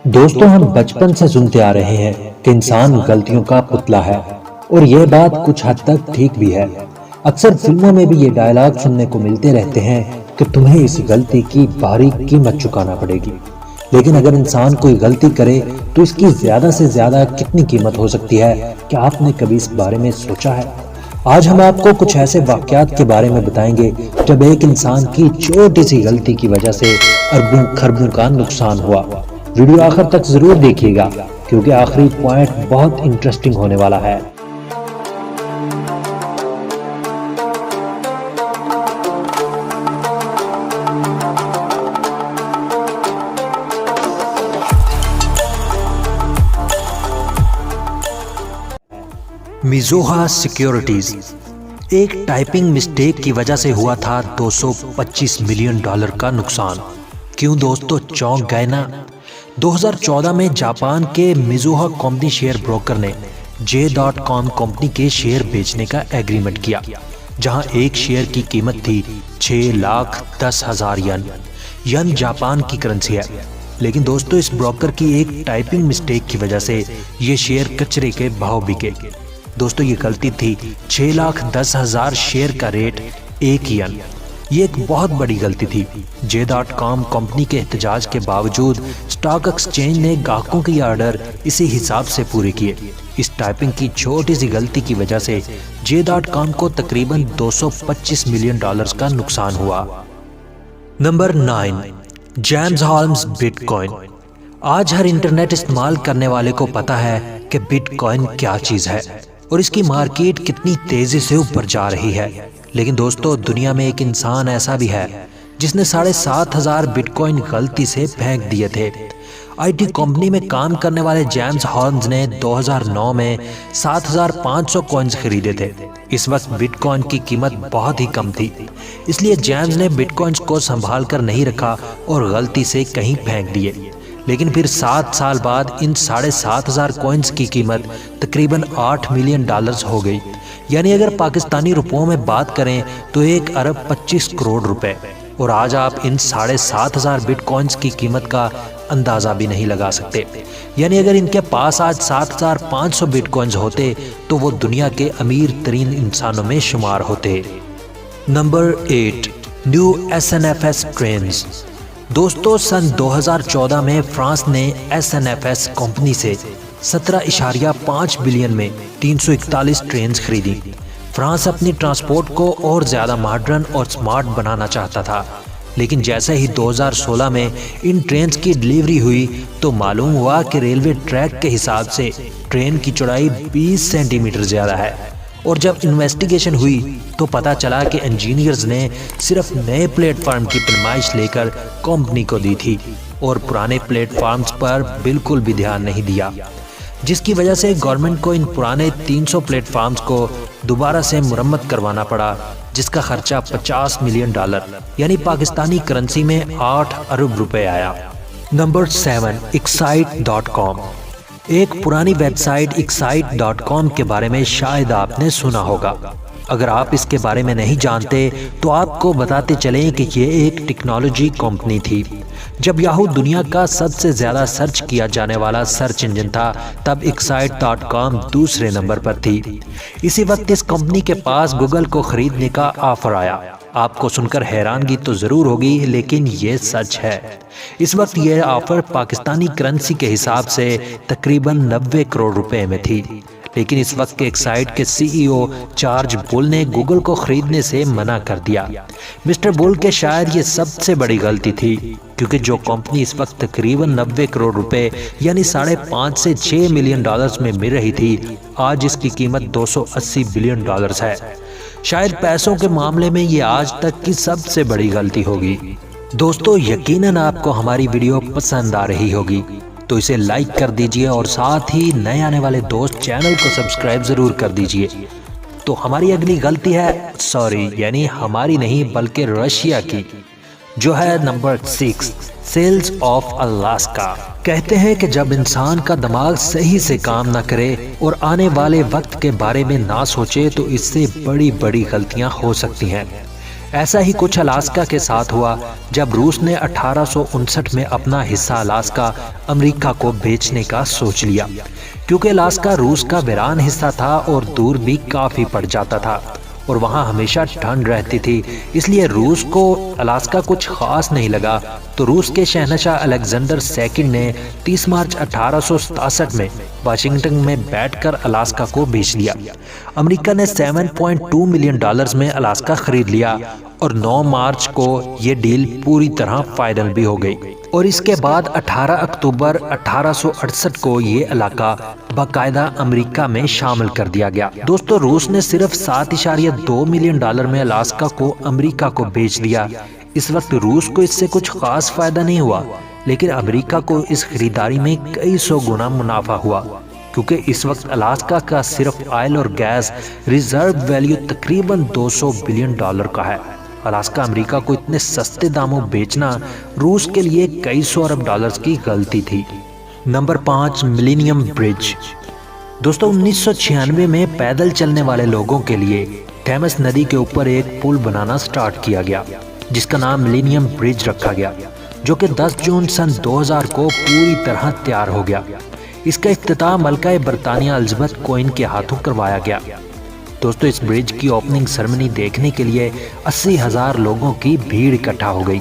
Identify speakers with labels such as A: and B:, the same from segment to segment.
A: دوستوں ہم بچپن سے سنتے آ رہے ہیں کہ انسان غلطیوں کا پتلا ہے، اور یہ بات کچھ حد تک ٹھیک بھی ہے۔ اکثر فلموں میں بھی یہ ڈائلاگ سننے کو ملتے رہتے ہیں کہ تمہیں اس غلطی کی باریک قیمت چکانا پڑے گی۔ لیکن اگر انسان کوئی غلطی کرے تو اس کی زیادہ سے زیادہ کتنی قیمت ہو سکتی ہے؟ کیا آپ نے کبھی اس بارے میں سوچا ہے؟ آج ہم آپ کو کچھ ایسے واقعات کے بارے میں بتائیں گے جب ایک انسان کی چھوٹی سی غلطی کی وجہ سے اربوں خربوں کا نقصان ہوا۔ ویڈیو آخر تک ضرور دیکھیے گا کیونکہ آخری پوائنٹ بہت انٹرسٹنگ ہونے والا ہے۔ میزوہا سیکیورٹیز ایک ٹائپنگ مسٹیک کی وجہ سے ہوا تھا $225 ملین کا نقصان۔ کیوں دوستو چونک گئے نا؟ 2014 میں جاپان کے میزوہا کمپنی شیئر بروکر نے J.com کمپنی کے شیئر بیچنے کا ایگریمنٹ کیا، جہاں ایک شیئر کی قیمت تھی 6,10,000 ین جاپان کی کرنسی ہے۔ لیکن دوستو اس بروکر کی ایک ٹائپنگ مسٹیک کی وجہ سے یہ شیئر کچرے کے بھاؤ بکے۔ دوستو یہ غلطی تھی 6,10,000 شیئر کا ریٹ 1 ین۔ یہ ایک بہت بڑی غلطی تھی۔ J.com کمپنی کے احتجاج کے باوجود اسٹاک ایکسچینج نے گاہکوں کی آرڈر اسی حساب سے پورے کیے۔ اس ٹائپنگ کی چھوٹی سی غلطی کی وجہ سے J.com کو تقریباً $225 ملین کا نقصان ہوا۔ Number 9، James Holmes bitcoin. آج ہر انٹرنیٹ استعمال کرنے والے کو پتا ہے کہ بٹ کوائن کیا چیز ہے اور اس کی مارکیٹ کتنی تیزی سے اوپر جا رہی ہے۔ لیکن دوستو دنیا میں ایک انسان ایسا بھی ہے جس نے 7,500 بٹ کوائن غلطی سے پھینک دیے تھے۔ آئی ٹی کمپنی میں کام کرنے والے جیمز ہالمز نے 2009 میں 7,500 کوائنز خریدے تھے۔ اس وقت بٹ کوائن کی قیمت بہت ہی کم تھی، اس لیے جیمز نے بٹ کوائنز کو سنبھال کر نہیں رکھا اور غلطی سے کہیں پھینک دیے۔ لیکن پھر 7 سال بعد ان 7,500 کوائنز کی قیمت تقریباً $8 ملین ہو گئی، یعنی اگر پاکستانی روپوں میں بات کریں تو 1,25 کروڑ روپے۔ اور آج آپ ان 7,500 بٹ کوائنز کی قیمت کا اندازہ بھی نہیں لگا سکتے، یعنی اگر ان کے پاس آج 7,500 بٹ کوائنز ہوتے تو وہ دنیا کے امیر ترین انسانوں میں شمار ہوتے۔ Number 8، new SNFS trains. دوستو سن 2014 میں فرانس نے SNFS کمپنی سے 17.5 بلین میں 341 ٹرینز خریدی۔ فرانس اپنی ٹرانسپورٹ کو اور زیادہ ماڈرن اور سمارٹ بنانا چاہتا تھا، لیکن جیسے ہی 2016 میں ان ٹرینز کی ڈیلیوری ہوئی تو معلوم ہوا کہ ریلوے ٹریک کے حساب سے ٹرین کی چوڑائی 20 سینٹی میٹر زیادہ ہے۔ اور جب انویسٹیگیشن ہوئی تو پتا چلا کہ انجینئرز نے صرف نئے پلیٹ فارم کی پیمائش لے کر کمپنی کو دی تھی اور پرانے پلیٹ فارمز پر بالکل بھی دھیان نہیں دیا، جس کی وجہ سے گورنمنٹ کو ان پرانے 300 پلیٹ فارمز کو دوبارہ سے مرمت کروانا پڑا، جس کا خرچہ $50 ملین یعنی پاکستانی کرنسی میں 8 ارب روپے آیا۔ Number 7، excite.com۔ ایک پرانی ویب سائٹ excite.com کے بارے میں شاید آپ نے سنا ہوگا۔ اگر آپ اس کے بارے میں نہیں جانتے تو آپ کو بتاتے چلیں کہ یہ ایک ٹیکنالوجی کمپنی تھی۔ جب یاہو دنیا کا سب سے زیادہ سرچ کیا جانے والا سرچ انجن تھا تب excite.com دوسرے نمبر پر تھی۔ اسی وقت اس کمپنی کے پاس گوگل کو خریدنے کا آفر آیا۔ آپ کو سن کر حیرانگی تو ضرور ہوگی، لیکن یہ سچ ہے۔ اس وقت یہ آفر پاکستانی کرنسی کے حساب سے تقریباً 90 کروڑ روپے میں تھی، لیکن اس وقت کے ایکسائٹ کے CEO چارج بول نے گوگل کو خریدنے سے منع کر دیا۔ مسٹر بول کے شاید یہ سب سے بڑی غلطی تھی، کیونکہ جو کمپنی اس وقت تقریباً 90 کروڑ روپے یعنی 5.5 سے 6 ملین ڈالرز میں مل رہی تھی، آج اس کی قیمت $280 بلین ہے۔ شاید پیسوں کے معاملے میں یہ آج تک کی سب سے بڑی غلطی ہوگی۔ دوستو یقیناً آپ کو ہماری ویڈیو پسند آ رہی ہوگی، تو اسے لائک کر دیجئے اور ساتھ ہی نئے آنے والے دوست چینل کو سبسکرائب ضرور کر دیجئے۔ تو ہماری اگلی غلطی ہے یعنی ہماری نہیں بلکہ رشیا کی، جو ہے نمبر 6، سیلز آف الاسکا۔ کہتے ہیں کہ جب انسان کا دماغ صحیح سے کام نہ کرے اور آنے والے وقت کے بارے میں نہ سوچے تو اس سے بڑی بڑی غلطیاں ہو سکتی ہیں۔ ایسا ہی کچھ الاسکا کے ساتھ ہوا جب روس نے 1859 میں اپنا حصہ الاسکا امریکہ کو بیچنے کا سوچ لیا، کیونکہ الاسکا روس کا ویران حصہ تھا اور دور بھی کافی پڑ جاتا تھا اور وہاں ہمیشہ ٹھنڈ رہتی تھی، اس لیے روس کو الاسکا کچھ خاص نہیں لگا۔ تو روس کے شہنشاہ الیگزینڈر سیکنڈ نے 30 مارچ 1867 میں واشنگٹن میں بیٹھ کر الاسکا کو بیچ دیا۔ امریکہ نے $7.2 ملین میں الاسکا خرید لیا اور 9 مارچ کو یہ ڈیل پوری طرح فائنل بھی ہو گئی، اور اس کے بعد 18 اکتوبر 1868 کو یہ علاقہ باقاعدہ امریکہ میں شامل کر دیا گیا۔ دوستو، روس نے صرف $7.2 ملین میں الاسکا کو امریکہ کو بیچ دیا۔ اس وقت روس کو اس سے کچھ خاص فائدہ نہیں ہوا، لیکن امریکہ کو اس خریداری میں کئی سو گنا منافع ہوا، کیونکہ اس وقت الاسکا کا صرف آئل اور گیس ریزرو ویلیو تقریباً $200 بلین کا ہے۔ الاسکا امریکہ کو اتنے سستے داموں بیچنا روس کے لیے کئی سو ارب ڈالرز کی غلطی تھی۔ نمبر 5، ملینیم برج۔ دوستو، 1996 میں پیدل چلنے والے لوگوں کے لیے تھیمس ندی کے اوپر ایک پل بنانا سٹارٹ کیا گیا، جس کا نام ملینیم برج رکھا گیا، جو کہ 10 جون سن 2000 کو پوری طرح تیار ہو گیا۔ اس کا افتتاح ملکہ برطانیہ الزبتھ کوئن کے ہاتھوں کروایا گیا۔ دوستو، اس برج کی اوپننگ سرمنی دیکھنے کے لیے 80,000 لوگوں کی بھیڑ اکٹھا ہو گئی۔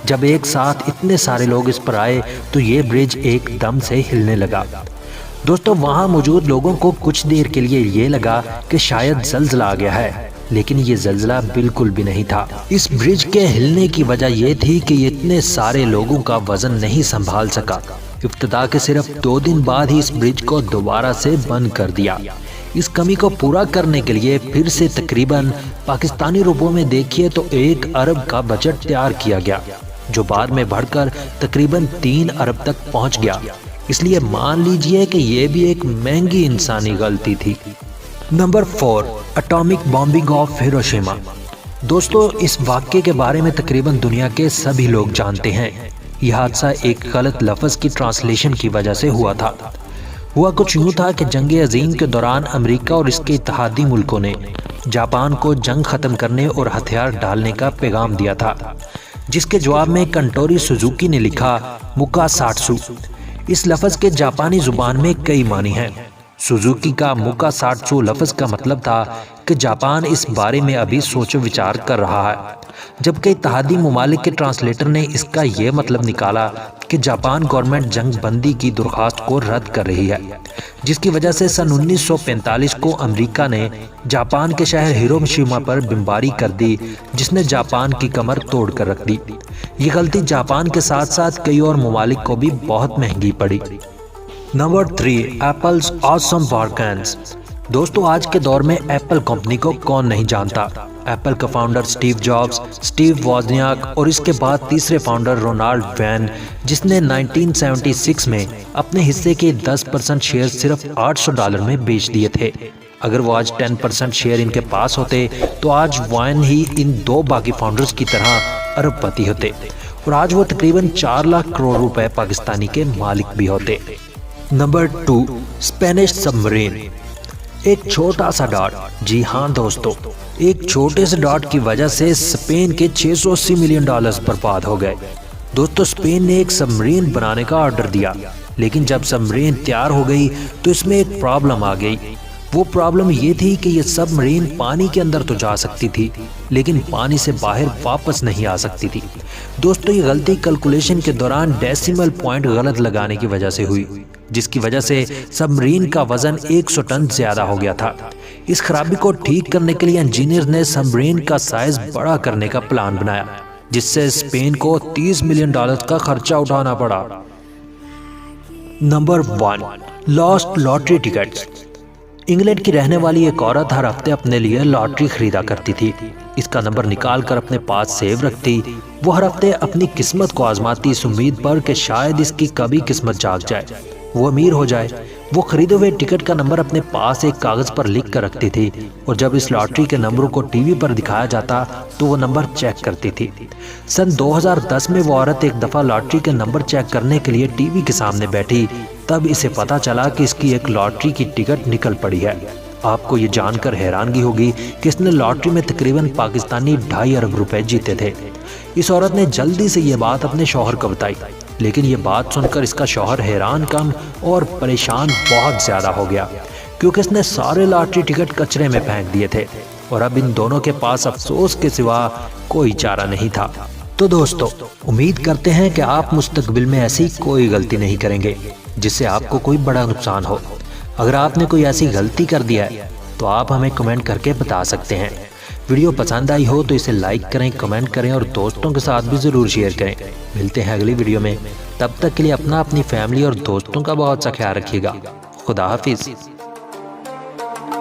A: جب ایک ساتھ اتنے سارے لوگ اس پر آئے تو یہ برج ایک دم سے ہلنے لگا۔ دوستو، وہاں موجود لوگوں کو کچھ دیر کے لیے یہ لگا کہ شاید زلزلہ آ گیا ہے، لیکن یہ زلزلہ بالکل بھی نہیں تھا۔ اس برج کے ہلنے کی وجہ یہ تھی کہ یہ اتنے سارے لوگوں کا وزن نہیں سنبھال سکا۔ افتتاح کے صرف 2 دن بعد ہی اس برج کو دوبارہ سے بند کر دیا۔ اس کمی کو پورا کرنے کے لیے پھر سے تقریباً پاکستانی روپوں میں دیکھیے تو 1 ارب کا بجٹ تیار کیا گیا، جو بعد میں بڑھ کر تقریباً 3 ارب تک پہنچ گیا۔ اس لیے مان لیجئے کہ یہ بھی ایک مہنگی انسانی غلطی تھی۔ Number 4، atomic bombing of Hiroshima. دوستو، اس واقعے کے بارے میں تقریباً دنیا کے سبھی لوگ جانتے ہیں۔ یہ حادثہ ایک غلط لفظ کی ٹرانسلیشن کی وجہ سے ہوا تھا۔ ہوا کچھ یوں تھا کہ جنگ عظیم کے دوران امریکہ اور اس کے اتحادی ملکوں نے جاپان کو جنگ ختم کرنے اور ہتھیار ڈالنے کا پیغام دیا تھا، جس کے جواب میں کنٹوری سوزوکی نے لکھا مکا ساٹسو۔ اس لفظ کے جاپانی زبان میں کئی معنی ہیں۔ سوزوکی کا مکا ساٹسو لفظ کا مطلب تھا کہ جاپان اس بارے میں ابھی سوچ و وچار کر رہا ہے، جبکہ اتحادی ممالک کے ٹرانسلیٹر نے اس کا یہ مطلب نکالا کہ جاپان گورنمنٹ جنگ بندی کی درخواست کو رد کر رہی ہے، جس کی وجہ سے سن 1945 کو امریکہ نے جاپان کے شہر ہیروشیما پر بمباری کر دی، جس نے جاپان کی کمر توڑ کر رکھ دی۔ یہ غلطی جاپان کے ساتھ ساتھ کئی اور ممالک کو بھی بہت مہنگی پڑی۔ نمبر 3، ایپلز آسم وارکینز۔ دوستو، آج کے دور میں ایپل کمپنی کو کون نہیں جانتا۔ ایپل کا فاؤنڈر سٹیو جابز، سٹیو وازنیاک اور اس کے بعد تیسرے فاؤنڈر رونالڈ وین، جس نے 1976 میں اپنے حصے کے 10% شیئر صرف $800 میں بیچ دیے تھے۔ اگر وہ آج 10% شیئر ان کے پاس ہوتے تو آج وین ہی ان 2 باقی فاؤنڈرز کی طرح ارب پتی ہوتے، اور آج وہ تقریباً 4 لاکھ کروڑ روپے پاکستانی کے مالک بھی ہوتے۔ نمبر 2، اسپینش سب مرین۔ ایک چھوٹا سا ڈاٹ، جی ہاں دوستو، ایک چھوٹے سے ڈاٹ کی وجہ سے اسپین کے $680 ملین برباد ہو گئے۔ دوستو، اسپین نے ایک سب مرین بنانے کا آرڈر دیا، لیکن جب سب مرین تیار ہو گئی تو اس میں ایک پرابلم آ گئی۔ وہ پرابلم یہ تھی کہ یہ سب مرین پانی کے اندر تو جا سکتی تھی، لیکن پانی سے باہر واپس نہیں آ سکتی تھی۔ دوستو، یہ غلطی کیلکولیشن کے دوران ڈیسیمل پوائنٹ غلط لگانے کی وجہ سے ہوئی، جس کی وجہ سے سب مرین کا وزن 100 ٹن زیادہ ہو گیا تھا۔ اس خرابی کو ٹھیک کرنے کے لیے انجینئر نے سب مرین کا سائز بڑا کرنے کا پلان بنایا، جس سے اسپین کو $30 ملین کا خرچہ اٹھانا پڑا۔ Number 1، last lottery tickets. England کی رہنے والی ایک عورت ہر ہفتے اپنے لیے لاٹری خریدا کرتی تھی۔ اس کا نمبر نکال کر اپنے پاس سیو رکھتی۔ وہ ہر ہفتے اپنی قسمت کو آزماتی اس امید پر کہ شاید اس کی کبھی قسمت جاگ جائے، وہ امیر ہو جائے۔ وہ خریدے ہوئے ٹکٹ کا نمبر اپنے پاس ایک کاغذ پر لکھ کر رکھتی تھی، اور جب اس لاٹری کے نمبروں کو ٹی وی پر دکھایا جاتا تو وہ نمبر چیک کرتی تھی۔ سن 2010 میں وہ عورت ایک دفعہ لاٹری کے نمبر چیک کرنے کے لیے ٹی وی کے سامنے بیٹھی، تب اسے پتا چلا کہ اس کی ایک لاٹری کی ٹکٹ نکل پڑی ہے۔ آپ کو یہ جان کر حیرانگی ہوگی کہ اس نے لاٹری میں تقریباً پاکستانی 2.5 ارب روپے جیتے تھے۔ اس عورت نے جلدی سے یہ بات اپنے شوہر کو بتائی، لیکن یہ بات سن کر اس کا شوہر حیران کم اور پریشان بہت زیادہ ہو گیا، کیونکہ اس نے سارے لاٹری ٹکٹ کچرے میں پھینک دیے تھے اور اب ان دونوں کے پاس افسوس کے سوا کوئی چارہ نہیں تھا۔ تو دوستو، امید کرتے ہیں کہ آپ مستقبل میں ایسی کوئی غلطی نہیں کریں گے جس سے آپ کو کوئی بڑا نقصان ہو۔ اگر آپ نے کوئی ایسی غلطی کر دیا ہے تو آپ ہمیں کمنٹ کر کے بتا سکتے ہیں۔ ویڈیو پسند آئی ہو تو اسے لائک کریں، کمنٹ کریں اور دوستوں کے ساتھ بھی ضرور شیئر کریں۔ ملتے ہیں اگلی ویڈیو میں، تب تک کے لیے اپنا، اپنی فیملی اور دوستوں کا بہت سا خیال رکھیے گا۔ خدا حافظ۔